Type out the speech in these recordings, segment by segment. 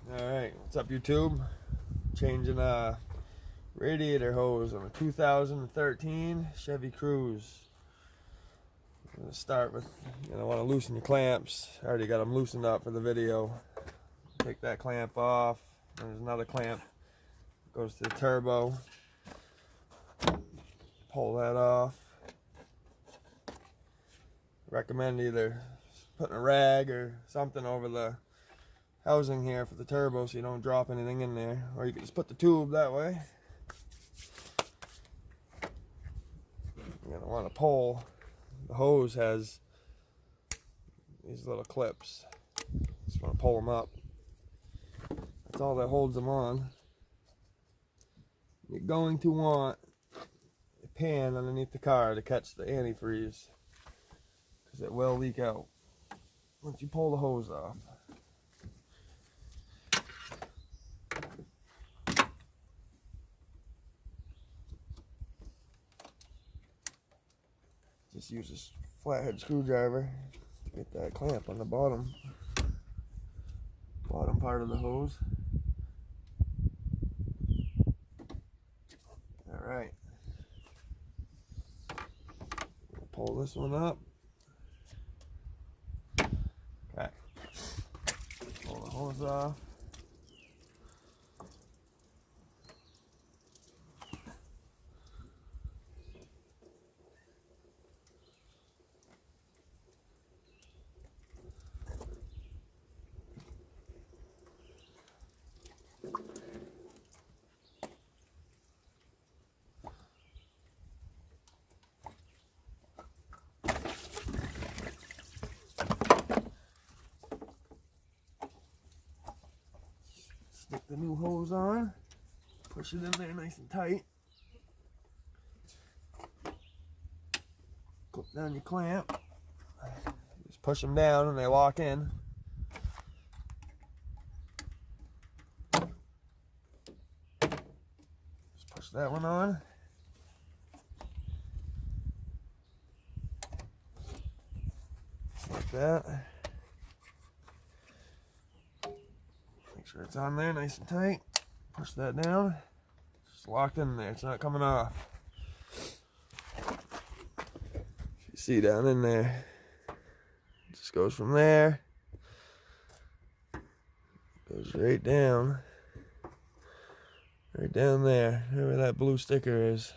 Alright, what's up YouTube? Changing a radiator hose on a 2013 Chevy Cruze. I'm going to start with, I want to loosen your clamps. I already got them loosened up for the video. Take that clamp off. There's another clamp. Goes to the turbo. Pull that off. Recommend either putting a rag or something over the housing here for the turbo so you don't drop anything in there, or you can just put the tube that way. You're gonna want to pull. The hose has these little clips. Just want to pull them up. That's all that holds them on. You're going to want a pan underneath the car to catch the antifreeze, because it will leak out once you pull the hose off. Just use this flathead screwdriver to get that clamp on the bottom part of the hose. Alright. Pull this one up. Okay. Pull the hose off. Stick the new hose on, push it in there nice and tight. Clip down your clamp, just push them down and they lock in. Just push that one on. Just like that. Make sure it's on there nice and tight. Push that down. It's just locked in there. It's not coming off. You see down in there. It just goes from there. Goes right down. Right down there. Where that blue sticker is.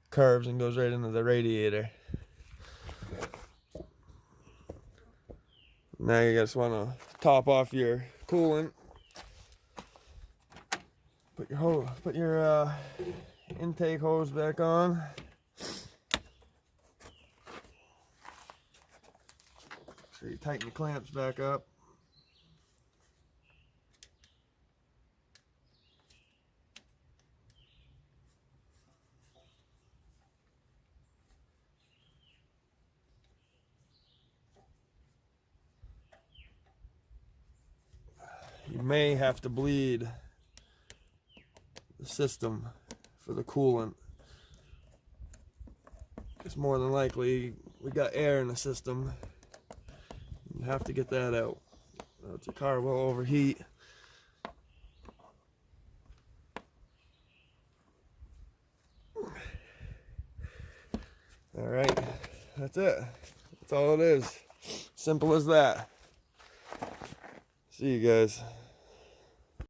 Curves and goes right into the radiator. Now you just want to top off your coolant. Put your intake hose back on. So you tighten your clamps back up. You may have to bleed the system for the coolant. It's more than likely we got air in the system. You have to get that out. The car will overheat. Alright, that's it. That's all it is. Simple as that. See you guys.